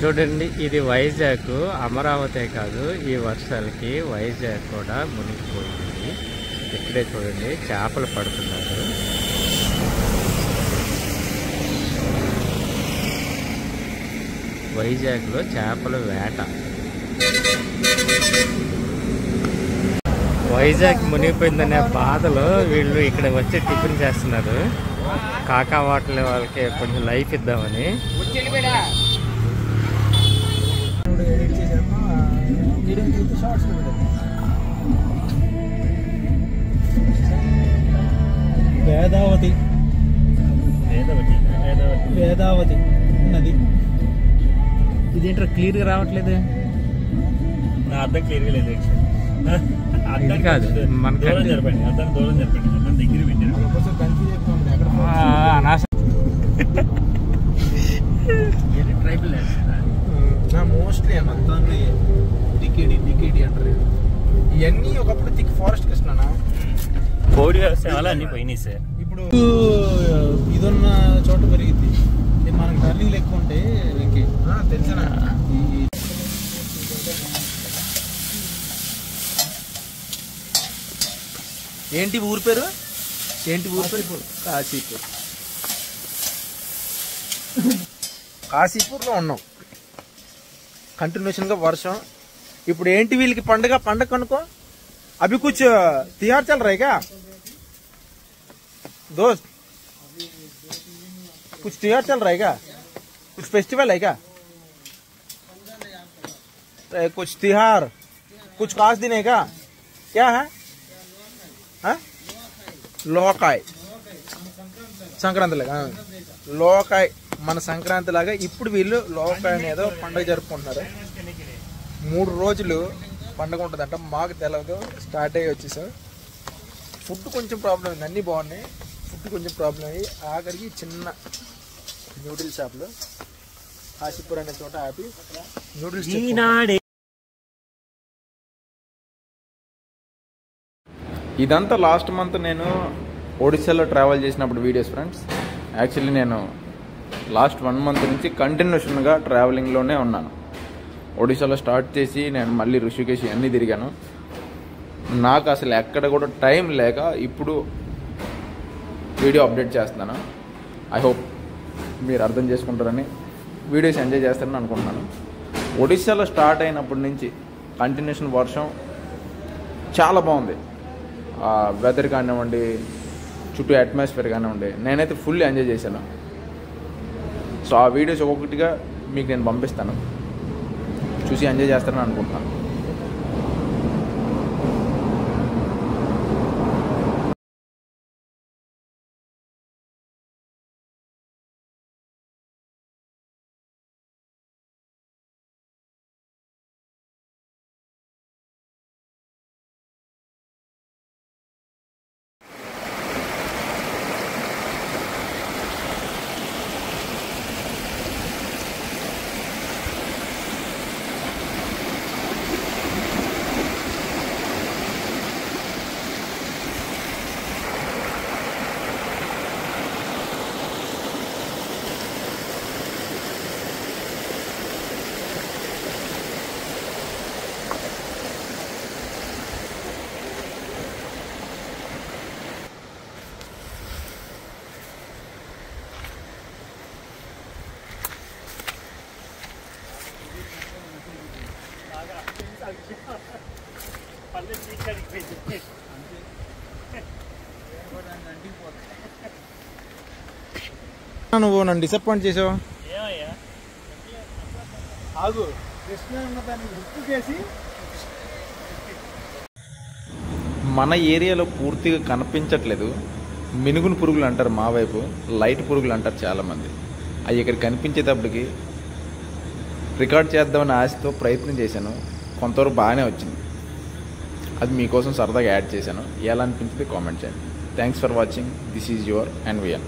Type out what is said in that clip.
చూడండి, ఇది వైజాగ్, అమరావతి కాదు, ఈ వర్షాలకి వైజాగ్ కూడా మునిగిపోయింది. ఇక్కడే చూడండి చేపలు పడుతున్నారు. వైజాగ్లో చేపల వేట. వైజాగ్ మునిగిపోయిందనే బాధలో వీళ్ళు ఇక్కడ వచ్చి టిఫిన్ చేస్తున్నారు. కాకా హోటల్ వాళ్ళకి కొంచెం లైఫ్ ఇద్దామని. వేదావతి వేదావతి నది. ఇదేంటో క్లియర్గా రావట్లేదు. నా అర్థం క్లియర్గా లేదు. ఇది కాదు మన దూరం జరపండి, అర్థం దూరం జరపండి, అర్థం దగ్గర పెట్టాను. ట్రైబల్ మోస్ట్లీ మొత్తాన్ని డికేడి అంటారు. ఇవన్నీ ఒకప్పుడు థిక్ ఫారెస్ట్ కృష్ణ కోడి వ్యవసాయాలు అన్ని పోయినాయి సార్. ఇప్పుడు ఇదున్న చోట పెరిగింది. మనకు టర్నింగ్లు ఎక్కువ ఉంటాయి. తెలిసిన ఏంటి ఊరి పేరు? కాశీపూర్లో ఉన్నాం. కంటిన్యూషన్ గా వర్షం. ఇప్పుడు ఏంటి వీళ్ళకి పండగ కనుకో. అభి కుछ त्योहार चल रहा है क्या दोस्त? कुछ त्योहार चल रहा है क्या? कुछ फेस्टिवल है क्या? कुछ त्योहार, कुछ खास दिन है क्या? क्या है? లోకాయ్ సంక్రాంతి లాగా. లోకాయ్ మన సంక్రాంతి లాగా ఇప్పుడు వీళ్ళు లోకాయ్ అనేదో పండుగ జరుపుకుంటున్నారు. 3 రోజులు పండుగ ఉంటుందంట. మాకు తెలియదు, స్టార్ట్ అయ్యి వచ్చేసాం. ఫుడ్ కొంచెం ప్రాబ్లం అయింది. అన్నీ బాగున్నాయి, ఫుడ్ కొంచెం ప్రాబ్లం అయ్యి ఆఖరికి చిన్న న్యూడిల్ షాప్లో కాశీపూర్ అనే చోట ఆపి న్యూడిల్స్. ఇదంతా లాస్ట్ మంత్ నేను ఒడిశాలో ట్రావెల్ చేసినప్పుడు వీడియోస్ ఫ్రెండ్స్. యాక్చువల్లీ నేను లాస్ట్ 1 మంత్ నుంచి కంటిన్యూషన్గా ట్రావెలింగ్లోనే ఉన్నాను. ఒడిశాలో స్టార్ట్ చేసి నేను మళ్ళీ ఋషికేశ్ అన్నీ తిరిగాను. నాకు అసలు ఎక్కడ కూడా టైం లేక ఇప్పుడు వీడియో అప్డేట్ చేస్తున్నాను. ఐ హోప్ మీరు అర్థం చేసుకుంటారని, వీడియోస్ ఎంజాయ్ చేస్తారని అనుకుంటున్నాను. ఒడిశాలో స్టార్ట్ అయినప్పటి నుంచి కంటిన్యూషన్ వర్షం చాలా బాగుంది. వెదర్ కానివ్వండి, చుట్టూ అట్మాస్ఫియర్ కానివ్వండి, నేనైతే ఫుల్ ఎంజాయ్ చేశాను. సో ఆ వీడియోస్ ఒక్కొక్కటిగా మీకు నేను పంపిస్తాను, చూసి ఎంజాయ్ చేస్తారని అనుకుంటున్నాను. నువ్వు నన్ను డిసప్పాయింట్ చేసావు. ఆగు, మన ఏరియాలో పూర్తిగా కనిపించట్లేదు. మినుగును పురుగులు అంటారు మా వైపు, లైట్ పురుగులు అంటారు చాలామంది. అవి ఇక్కడ కనిపించేటప్పటికి రికార్డ్ చేద్దామని ఆశతో ప్రయత్నం చేశాను. కొంతవరకు బాగానే వచ్చింది. అది మీకోసం సరదాగా యాడ్ చేశాను. ఎలా అనిపించింది కామెంట్ చేయండి. Thanks for watching. This is your NVN.